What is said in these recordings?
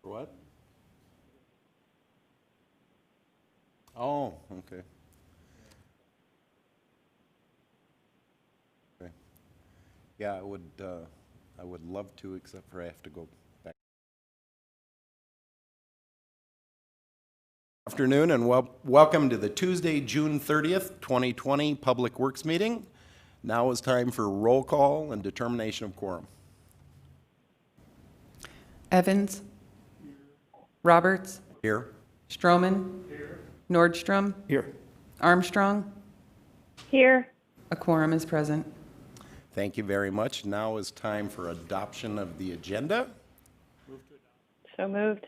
What? Oh, okay. Okay. Yeah, I would love to, except for I have to go back. Afternoon and welcome to the Tuesday, June 30th, 2020 Public Works meeting. Now is time for roll call and determination of quorum. Evans. Roberts. Here. Stroman. Here. Nordstrom. Here. Armstrong. Here. A quorum is present. Thank you very much. Now is time for adoption of the agenda. So moved.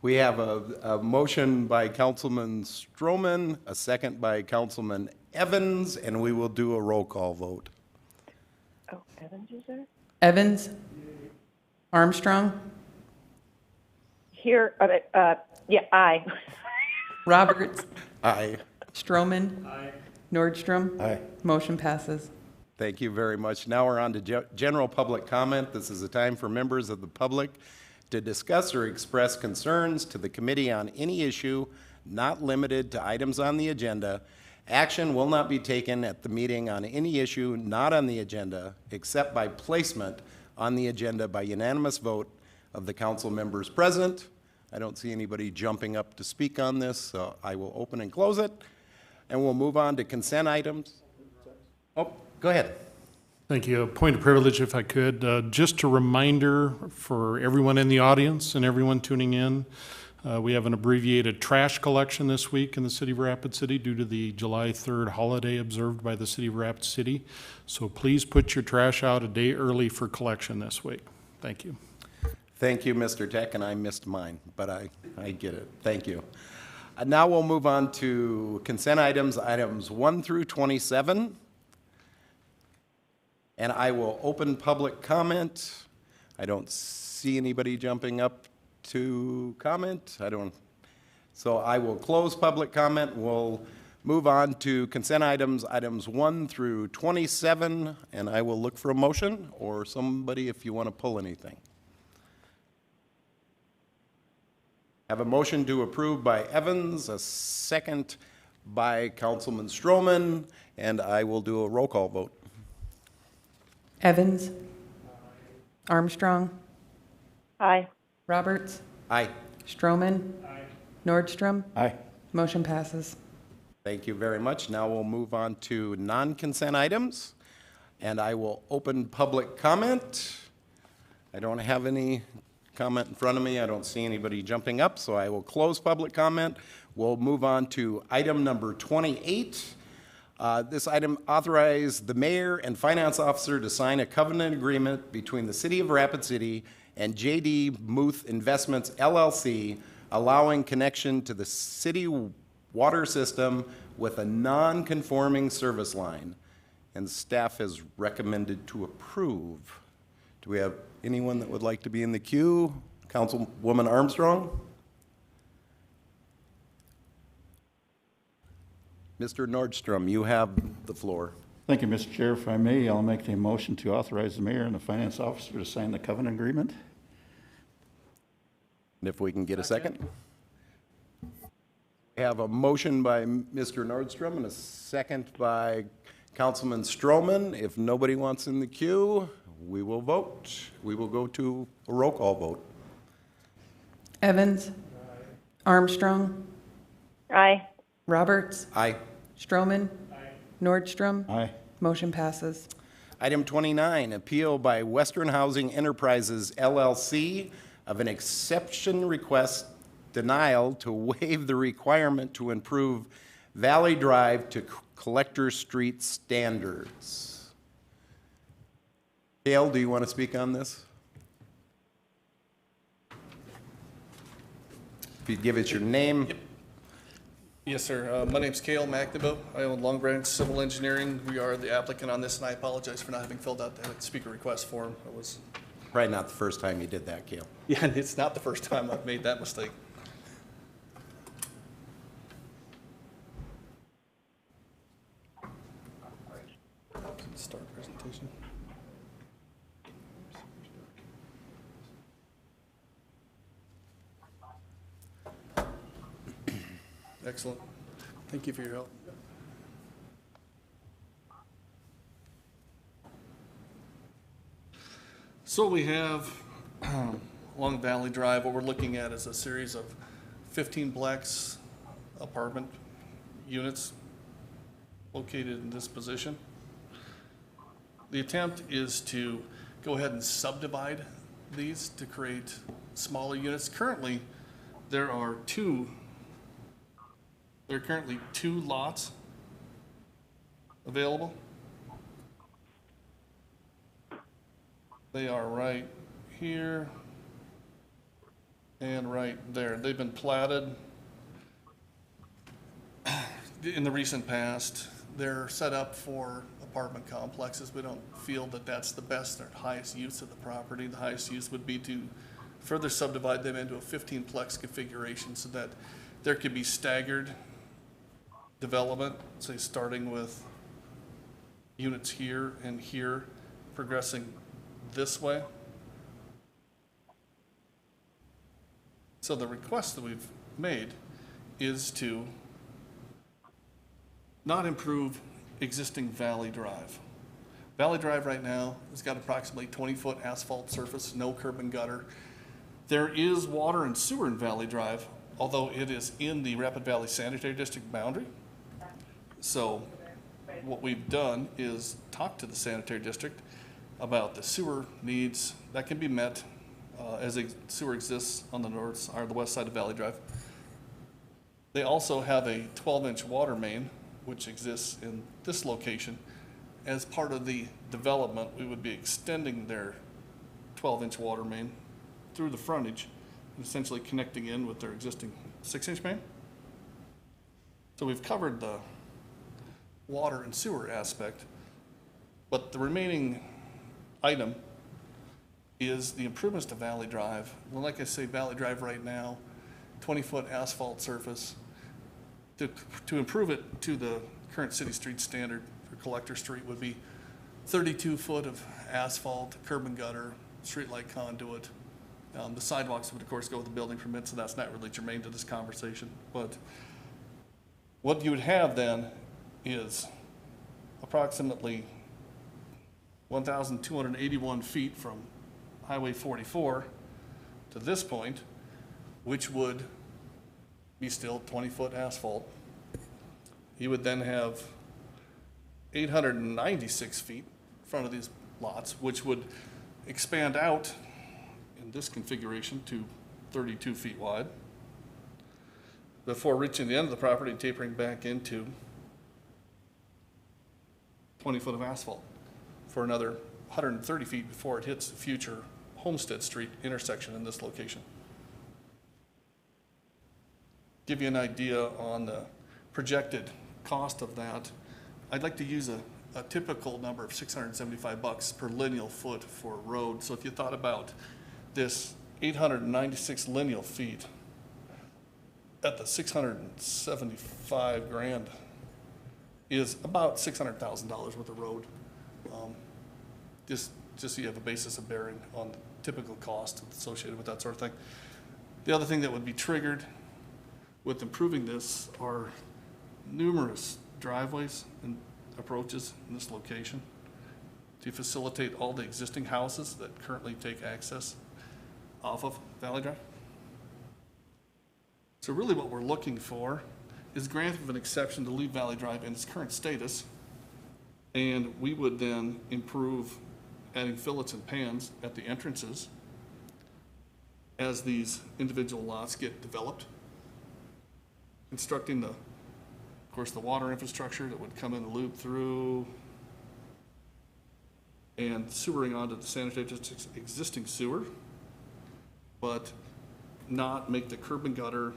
We have a motion by Councilman Stroman, a second by Councilman Evans, and we will do a roll call vote. Oh, Evans is there? Evans. Armstrong. Here, yeah, aye. Roberts. Aye. Stroman. Aye. Nordstrom. Aye. Motion passes. Thank you very much. Now we're on to general public comment. This is a time for members of the public to discuss or express concerns to the committee on any issue not limited to items on the agenda. Action will not be taken at the meeting on any issue not on the agenda except by placement on the agenda by unanimous vote of the council members present. I don't see anybody jumping up to speak on this, so I will open and close it. And we'll move on to consent items. Oh, go ahead. Thank you. A point of privilege, if I could. Just a reminder for everyone in the audience and everyone tuning in, we have an abbreviated trash collection this week in the city of Rapid City due to the July 3rd holiday observed by the city of Rapid City. So please put your trash out a day early for collection this week. Thank you. Thank you, Mr. Tech, and I missed mine, but I get it. Thank you. Now we'll move on to consent items, items 1 through 27. And I will open public comment. I don't see anybody jumping up to comment. So I will close public comment. We'll move on to consent items, items 1 through 27, and I will look for a motion or somebody if you want to pull anything. I have a motion to approve by Evans, a second by Councilman Stroman, and I will do a roll call vote. Evans. Armstrong. Aye. Roberts. Aye. Stroman. Aye. Nordstrom. Aye. Motion passes. Thank you very much. Now we'll move on to non-consent items, and I will open public comment. I don't have any comment in front of me. I don't see anybody jumping up, so I will close public comment. We'll move on to item number 28. This item authorized the mayor and finance officer to sign a covenant agreement between the city of Rapid City and J.D. Muth Investments, LLC, allowing connection to the city water system with a non-conforming service line. And staff has recommended to approve. Do we have anyone that would like to be in the queue? Councilwoman Armstrong? Mr. Nordstrom, you have the floor. Thank you, Mr. Chair. If I may, I'll make the motion to authorize the mayor and the finance officer to sign the covenant agreement. And if we can get a second. We have a motion by Mr. Nordstrom and a second by Councilman Stroman. If nobody wants in the queue, we will vote. We will go to a roll call vote. Evans. Aye. Armstrong. Aye. Roberts. Aye. Stroman. Aye. Nordstrom. Aye. Motion passes. Item 29, appeal by Western Housing Enterprises, LLC, of an exception request denial to waive the requirement to improve Valley Drive to Collector Street standards. Gail, do you want to speak on this? If you'd give us your name. Yep. Yes, sir. My name's Cale McNaboe. I own Long Branch Civil Engineering. We are the applicant on this, and I apologize for not having filled out the speaker request form. It was Probably not the first time you did that, Cale. Yeah, and it's not the first time I've made that mistake. Start presentation. Excellent. Thank you for your help. So we have along Valley Drive, what we're looking at is a series of 15-plex apartment units located in this position. The attempt is to go ahead and subdivide these to create smaller units. Currently, there are currently two lots available. They are right here and right there. They've been platted in the recent past. They're set up for apartment complexes. We don't feel that that's the best or highest use of the property. The highest use would be to further subdivide them into a 15-plex configuration so that there could be staggered development, say starting with units here and here, progressing this way. So the request that we've made is to not improve existing Valley Drive. Valley Drive right now has got approximately 20-foot asphalt surface, no curb and gutter. There is water and sewer in Valley Drive, although it is in the Rapid Valley Sanitary District boundary. So what we've done is talk to the sanitary district about the sewer needs that can be met as a sewer exists on the north or the west side of Valley Drive. They also have a 12-inch water main which exists in this location. As part of the development, we would be extending their 12-inch water main through the frontage and essentially connecting in with their existing 6-inch main. So we've covered the water and sewer aspect, but the remaining item is the improvements to Valley Drive. Well, like I say, Valley Drive right now, 20-foot asphalt surface. To improve it to the current city street standard for Collector Street would be 32 foot of asphalt, curb and gutter, streetlight conduit. The sidewalks would of course go with the building permit, so that's not really germane to this conversation. But what you would have then is approximately 1,281 feet from Highway 44 to this point, which would be still 20-foot asphalt. You would then have 896 feet in front of these lots, which would expand out in this configuration to 32 feet wide before reaching the end of the property and tapering back into 20 foot of asphalt for another 130 feet before it hits the future Homestead Street intersection in this location. Give you an idea on the projected cost of that, I'd like to use a typical number of $675 per lineal foot for a road. So if you thought about this 896 lineal feet at the 675 grand is about $600,000 worth of road. Just so you have a basis of bearing on the typical cost associated with that sort of thing. The other thing that would be triggered with improving this are numerous driveways and approaches in this location to facilitate all the existing houses that currently take access off of Valley Drive. So really what we're looking for is grant of an exception to leave Valley Drive in its current status, and we would then improve adding fillets and pans at the entrances as these individual lots get developed, constructing of course, the water infrastructure that would come in and loop through, and sewering onto the sanitary district's existing sewer, but not make the curb and gutter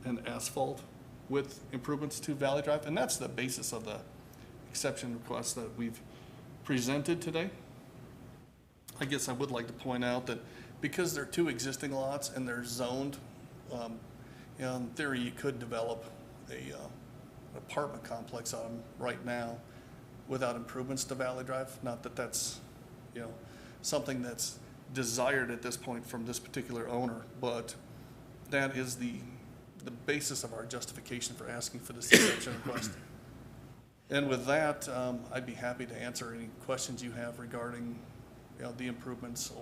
and asphalt with improvements to Valley Drive. And that's the basis of the exception request that we've presented today. I guess I would like to point out that because there are two existing lots and they're zoned, in theory you could develop an apartment complex on them right now without improvements to Valley Drive. Not that that's, something that's desired at this point from this particular owner, but that is the the basis of our justification for asking for this exception request. And with that, I'd be happy to answer any questions you have regarding, the improvements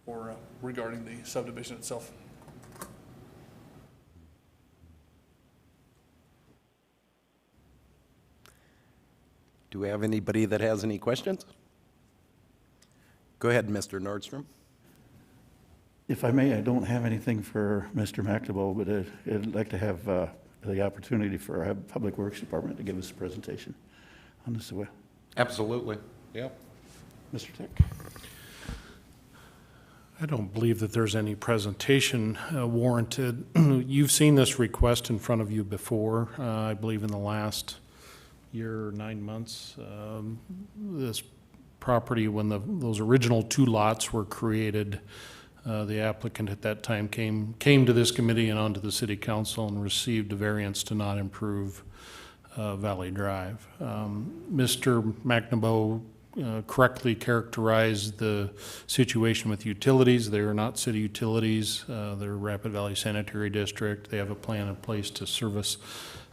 or regarding the subdivision itself. Do we have anybody that has any questions? Go ahead, Mr. Nordstrom. If I may, I don't have anything for Mr. McNabo, but I'd like to have the opportunity for our Public Works Department to give us a presentation on this. Absolutely. Yep. Mr. Tick. I don't believe that there's any presentation warranted. You've seen this request in front of you before, I believe in the last year or 9 months. This property, when those original 2 lots were created, the applicant at that time came to this committee and onto the city council and received a variance to not improve Valley Drive. Mr. McNabo correctly characterized the situation with utilities. They are not city utilities. They're Rapid Valley Sanitary District. They have a plan in place to service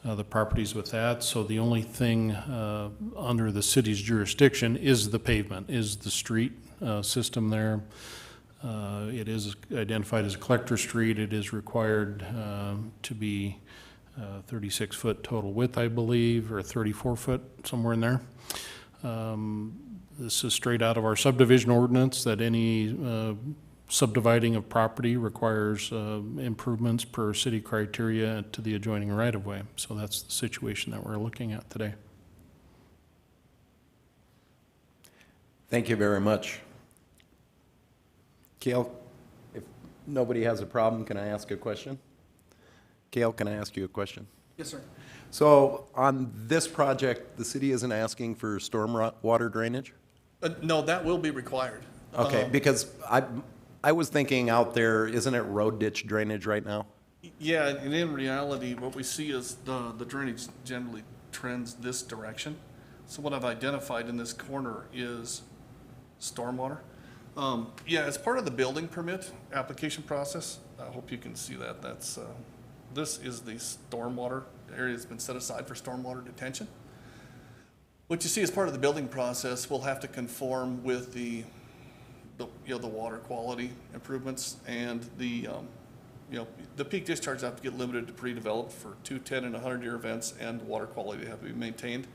the properties with that. So the only thing under the city's jurisdiction is the pavement, is the street system there. It is identified as a collector street. It is required to be 36-foot total width, I believe, or 34-foot, somewhere in there. This is straight out of our subdivision ordinance that any subdividing of property requires improvements per city criteria to the adjoining right-of-way. So that's the situation that we're looking at today. Thank you very much. Cale, if nobody has a problem, can I ask a question? Cale, can I ask you a question? Yes, sir. So on this project, the city isn't asking for storm water drainage? No, that will be required. Okay, because I was thinking out there, isn't it road ditch drainage right now? Yeah, and in reality, what we see is the drainage generally trends this direction. So what I've identified in this corner is stormwater. Yeah, as part of the building permit application process, I hope you can see that. That's this is the stormwater area that's been set aside for stormwater detention. What you see as part of the building process, we'll have to conform with the water quality improvements and the peak discharge have to get limited to pre-developed for 2, 10, and 100-year events, and water quality have to be maintained.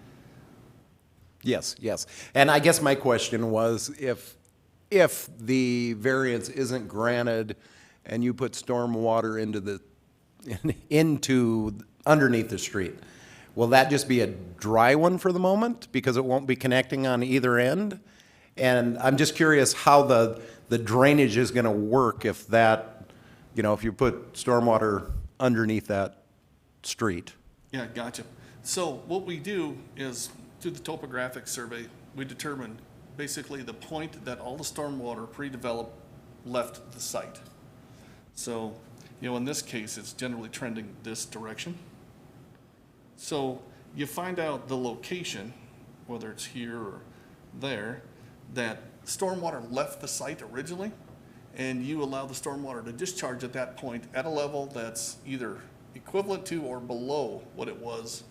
Yes, yes. And I guess my question was, if the variance isn't granted and you put storm water into underneath the street, will that just be a dry one for the moment because it won't be connecting on either end? And I'm just curious how the drainage is going to work if that, if you put stormwater underneath that street. Yeah, gotcha. So what we do is, through the topographic survey, we determine basically the point that all the stormwater pre-developed left the site. So, in this case, it's generally trending this direction. So you find out the location, whether it's here or there, that stormwater left the site originally, and you allow the stormwater to discharge at that point at a level that's either equivalent to or below what it was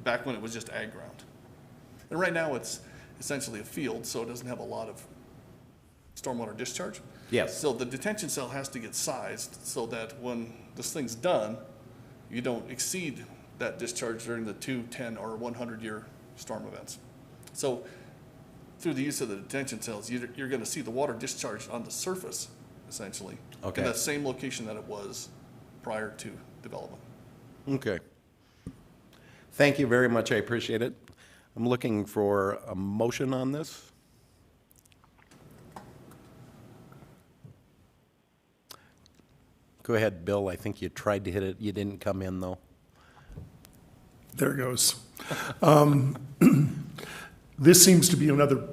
back when it was just ag ground. And right now it's essentially a field, so it doesn't have a lot of stormwater discharge. Yes. So the detention cell has to get sized so that when this thing's done, you don't exceed that discharge during the 2, 10, or 100-year storm events. So through the use of the detention cells, you're going to see the water discharged on the surface, essentially, Okay. in that same location that it was prior to development. Okay. Thank you very much. I appreciate it. I'm looking for a motion on this. Go ahead, Bill. I think you tried to hit it. You didn't come in, though. There it goes. This seems to be another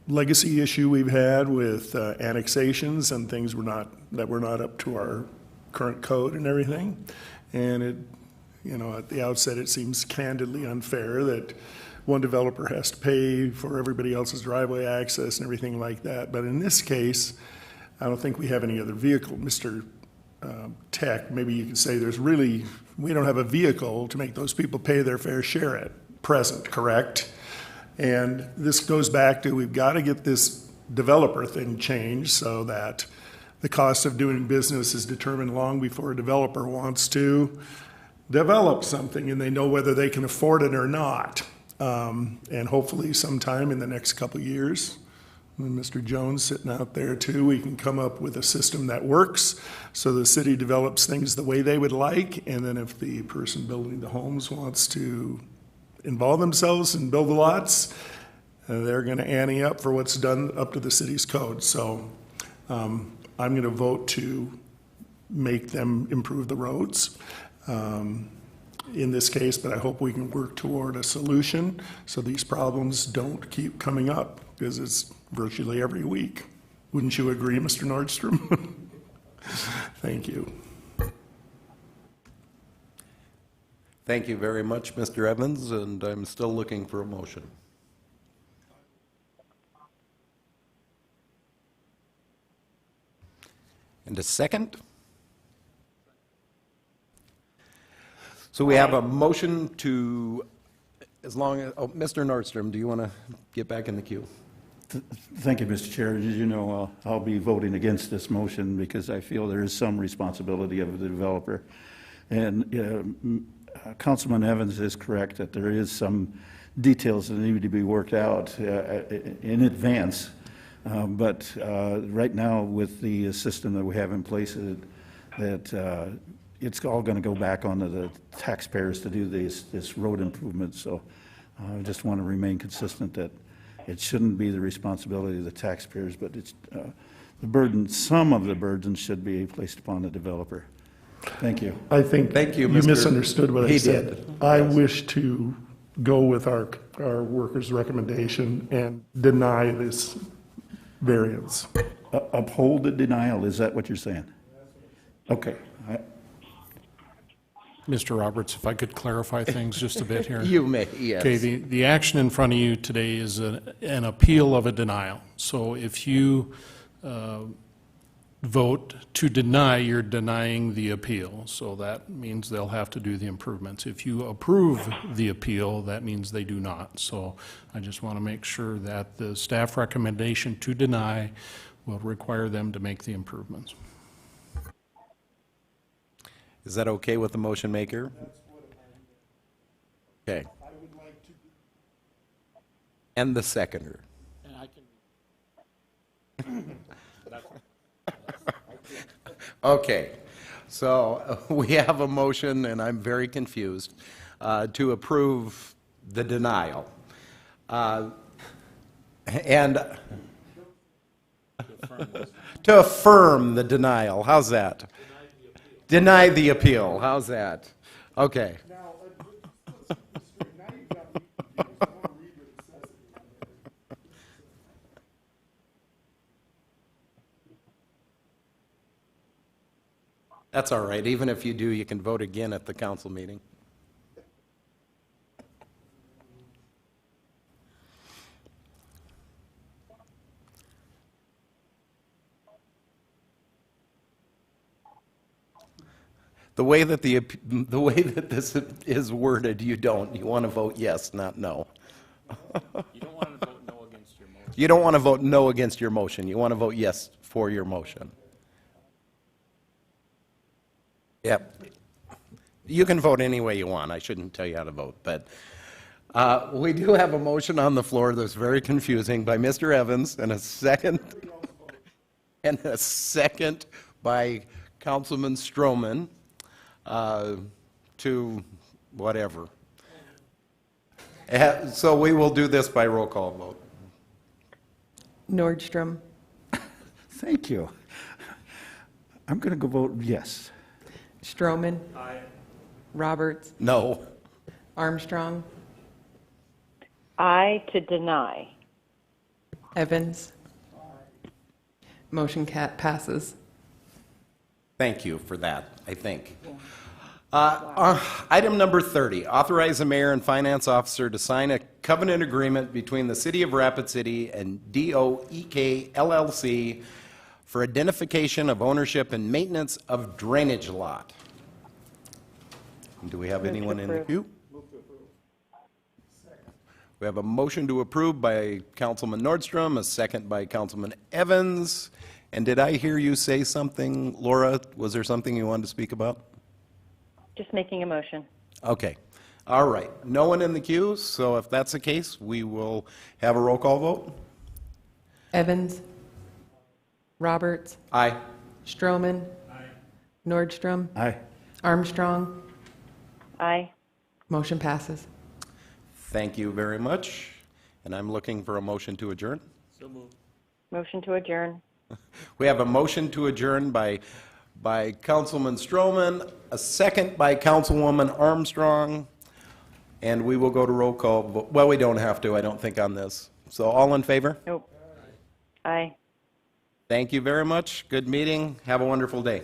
legacy issue we've had with annexations and things that were not up to our current code and everything. And it, at the outset, it seems candidly unfair that one developer has to pay for everybody else's driveway access and everything like that. But in this case, I don't think we have any other vehicle. Mr. tech, maybe you could say we don't have a vehicle to make those people pay their fair share at present, correct? And this goes back to, we've got to get this developer thing changed so that the cost of doing business is determined long before a developer wants to develop something and they know whether they can afford it or not. And hopefully sometime in the next couple of years, when Mr. Jones sitting out there too, we can come up with a system that works so the city develops things the way they would like. And then if the person building the homes wants to involve themselves and build the lots, they're going to ante up for what's done up to the city's code. So I'm going to vote to make them improve the roads in this case, but I hope we can work toward a solution so these problems don't keep coming up, because it's virtually every week. Wouldn't you agree, Mr. Nordstrom? Thank you. Thank you very much, Mr. Evans, and I'm still looking for a motion. And a second? So we have a motion to, as long as, oh, Mr. Nordstrom, do you want to get back in the queue? Thank you, Mr. Chair. As you know, I'll be voting against this motion because I feel there is some responsibility of the developer. And Councilman Evans is correct that there is some details that need to be worked out in advance. But right now, with the system that we have in place, that it's all going to go back onto the taxpayers to do this road improvement. So I just want to remain consistent that it shouldn't be the responsibility of the taxpayers, but it's the burden. Some of the burdens should be placed upon the developer. Thank you. I think Thank you, you Mr. misunderstood what I He said. did. I wish to go with our workers' recommendation and deny this variance. Uphold the denial, is that what you're saying? Okay. Mr. Roberts, if I could clarify things just a bit here. You may, yes. Okay, the action in front of you today is an appeal of a denial. So if you vote to deny, you're denying the appeal. So that means they'll have to do the improvements. If you approve the appeal, that means they do not. So I just want to make sure that the staff recommendation to deny will require them to make the improvements. Is that okay with the motion maker? Okay. And the seconder. Okay, so we have a motion, and I'm very confused, to approve the denial. And to affirm the denial, how's that? Deny the appeal, how's that? Okay. That's all right. Even if you do, you can vote again at the council meeting. The way that this is worded, you don't. You want to vote yes, not no. You don't want to vote no against your motion. You don't want to vote no against your motion. You want to vote yes for your motion. Yep. You can vote any way you want. I shouldn't tell you how to vote. But we do have a motion on the floor that's very confusing by Mr. Evans, and a second by Councilman Stroman to whatever. So we will do this by roll call vote. Nordstrom, Thank you. I'm going to go vote yes. Stroman. Roberts, No. Armstrong, Aye to deny. Evans. Motion passes. Thank you for that, I think. Item number 30, authorize the mayor and finance officer to sign a covenant agreement between the City of Rapid City and DOEK LLC for identification of ownership and maintenance of drainage lot. Do we have Move to anyone in the approve. queue? We have a motion to approve by Councilman Nordstrom, a second by Councilman Evans. And did I hear you say something, Laura? Was there something you wanted to speak about? Just making a motion. Okay. All right. No one in the queue, so if that's the case, we will have a roll call vote. Evans. Roberts. Aye. Stroman. Nordstrom. Aye. Armstrong. Aye. Motion passes. Thank you very much. And I'm looking for a motion to adjourn. So moved. Motion to adjourn. We have a motion to adjourn by Councilman Stroman, a second by Councilwoman Armstrong, and we will go to roll call. Well, we don't have to, I don't think, on this. So all in favor? Nope. Aye. Thank you very much. Good meeting. Have a wonderful day.